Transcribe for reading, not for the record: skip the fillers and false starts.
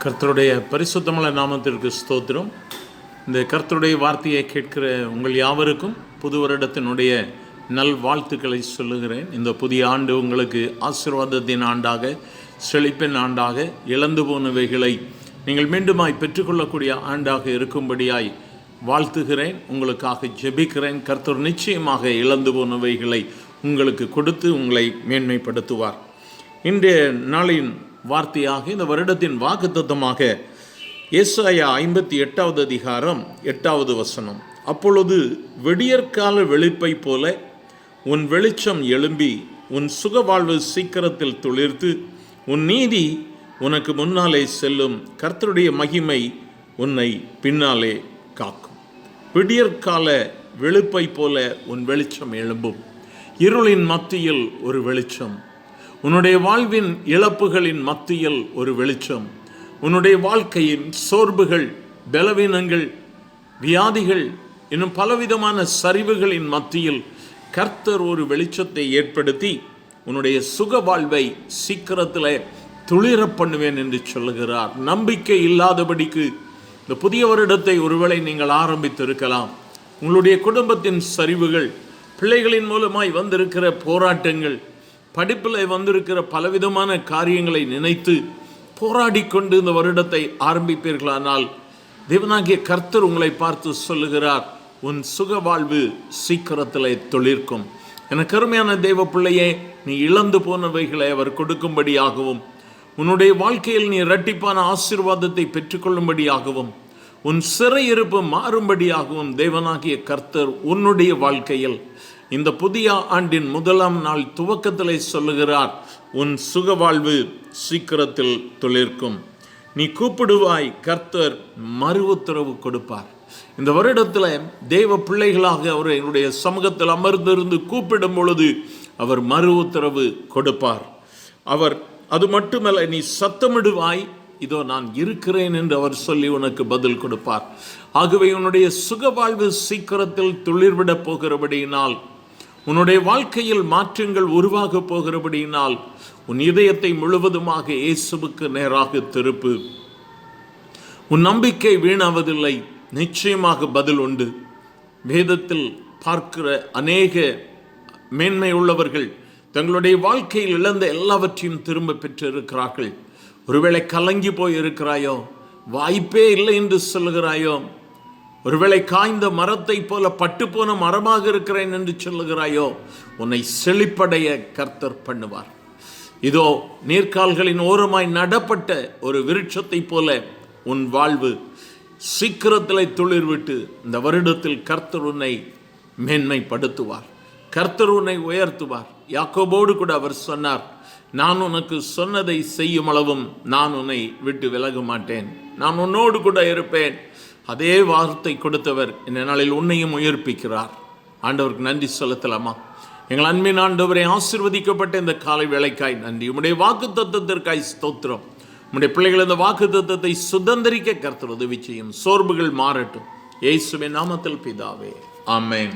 கர்த்தருடைய பரிசுத்தமுள்ள நாமத்திற்கு ஸ்தோத்திரம். இந்த கர்த்தருடைய வார்த்தையை கேட்கிற உங்கள் யாவருக்கும் புது வருடத்தினுடைய நல் வாழ்த்துக்களை சொல்லுகிறேன். இந்த புதிய ஆண்டு உங்களுக்கு ஆசீர்வாதத்தின் ஆண்டாக, செழிப்பின் ஆண்டாக, இழந்து போனவைகளை நீங்கள் மீண்டுமாய் பெற்றுக்கொள்ளக்கூடிய ஆண்டாக இருக்கும்படியாய் வாழ்த்துகிறேன். உங்களுக்காக ஜெபிக்கிறேன். கர்த்தர் நிச்சயமாக இழந்து போனவைகளை உங்களுக்கு கொடுத்து உங்களை மேன்மைப்படுத்துவார். இன்றைய நாளின் வார்த்தையாக, இந்த வருடத்தின் வாக்குத்தத்தமாக ஏசாயா 58வது அதிகாரம் 8வது வசனம். அப்பொழுது விடியற்கால வெளிப்பை போல உன் வெளிச்சம் எழும்பி உன் சுகவாழ்வு சீக்கிரத்தில் துளிர்த்து உன் நீதி உனக்கு முன்னாலே செல்லும், கர்த்தருடைய மகிமை உன்னை பின்னாலே காக்கும். விடியற்கால வெளிப்பை போல உன் வெளிச்சம் எழும்பும். இருளின் மத்தியில் ஒரு வெளிச்சம், உன்னுடைய வாழ்வின் இழப்புகளின் மத்தியில் ஒரு வெளிச்சம், உன்னுடைய வாழ்க்கையின் சோர்வுகள், பலவீனங்கள், வியாதிகள், இன்னும் பலவிதமான சரிவுகளின் மத்தியில் கர்த்தர் ஒரு வெளிச்சத்தை ஏற்படுத்தி உன்னுடைய சுக வாழ்வை சீக்கிரத்தில் துளிர பண்ணுவேன் என்று சொல்லுகிறார். நம்பிக்கை இல்லாதபடிக்கு இந்த புதிய வருடத்தை ஒருவேளை நீங்கள் ஆரம்பித்திருக்கலாம். உங்களுடைய குடும்பத்தின் சரிவுகள், பிள்ளைகளின் மூலமாய் வந்திருக்கிற போராட்டங்கள், படிப்பில் வந்திருக்கிற பலவிதமான காரியங்களை நினைத்து போராடி கொண்டு இந்த வருடத்தை ஆரம்பிப்பீர்களானால் தேவனாகிய கர்த்தர் உங்களை பார்த்து சொல்லுகிறார், உன் சுக வாழ்வு சீக்கிரத்தில் துளிர்க்கும். எனக்கு அருமையான தேவ பிள்ளையே, நீ இழந்து போனவைகளை அவர் கொடுக்கும்படியாகவும், உன்னுடைய வாழ்க்கையில் நீ இரட்டிப்பான ஆசீர்வாதத்தை பெற்றுக்கொள்ளும்படியாகவும், உன் சிறையிருப்பு மாறும்படியாகவும் தேவனாகிய கர்த்தர் உன்னுடைய வாழ்க்கையில் இந்த புதிய ஆண்டின் முதலாம் நாள் துவக்கத்திலே சொல்லுகிறார், உன் சுகவாழ்வு சீக்கிரத்தில் துளிர்க்கும். நீ கூப்பிடுவாய், கர்த்தர் மறு உத்தரவு கொடுப்பார். இந்த வருடத்தில் தேவ பிள்ளைகளாக அவர் என்னுடைய சமூகத்தில் அமர்ந்திருந்து கூப்பிடும் பொழுது அவர் மறு உத்தரவு கொடுப்பார். அவர் அது மட்டுமல்ல, நீ சத்தமிடுவாய், இதோ நான் இருக்கிறேன் என்று அவர் சொல்லி உனக்கு பதில் கொடுப்பார். ஆகவே உன்னுடைய சுகவாழ்வு சீக்கிரத்தில் துளிர்விட போகிறபடியினால், உன்னுடைய வாழ்க்கையில் மாற்றங்கள் உருவாக போகிறபடியினால் உன் இதயத்தை முழுவதுமாக இயேசுவுக்கு நேராக திருப்பு. உன் நம்பிக்கை வீணாவதில்லை, நிச்சயமாக பதில் உண்டு. வேதத்தில் பார்க்கிற அநேக மேன்மை உள்ளவர்கள் தங்களுடைய வாழ்க்கையில் இழந்த எல்லாவற்றையும் திரும்ப பெற்றிருக்கிறார்கள். ஒருவேளை கலங்கி போய் இருக்கிறாயோ, வாய்ப்பே இல்லை என்று சொல்லுகிறாயோ, ஒருவேளை காய்ந்த மரத்தை போல பட்டுப்போன மரமாக இருக்கிறேன் என்று சொல்லுகிறாயோ, உன்னை செழிப்படைய கர்த்தர் பண்ணுவார். இதோ நீர்க்கால்களின் ஓரமாய் நடப்பட்ட ஒரு விருட்சத்தை போல உன் வாழ்வு சீக்கிரத்தில் துளிர்விட்டு இந்த வருடத்தில் கர்த்தர் உன்னை மேன்மைப்படுத்துவார், கர்த்தர் உன்னை உயர்த்துவார். யாக்கோபோடு கூட அவர் சொன்னார், நான் உனக்கு சொன்னதை செய்யும் அளவும் நான் உன்னை விட்டு விலக மாட்டேன், நான் உன்னோடு கூட இருப்பேன். அதே வார்த்தை கொடுத்தவர் இந்த நாளில் உன்னையும் உயர்ப்பிக்கிறார். ஆண்டவருக்கு நன்றி செலுத்தலாமா? எங்கள் அன்பின் ஆண்டவரை, ஆசீர்வதிக்கப்பட்ட இந்த காலை வேளைக்காய் நன்றி. உம்முடைய வாக்கு தத்தத்திற்காய் ஸ்தோத்திரம். உம்முடைய பிள்ளைகள் இந்த வாக்கு தத்தத்தை சுதந்திரிக்க கர்த்தர் உதவி செய்யும். சோர்வுகள் மாறட்டும். இயேசுவின் நாமத்தில் பிதாவே, ஆமென்.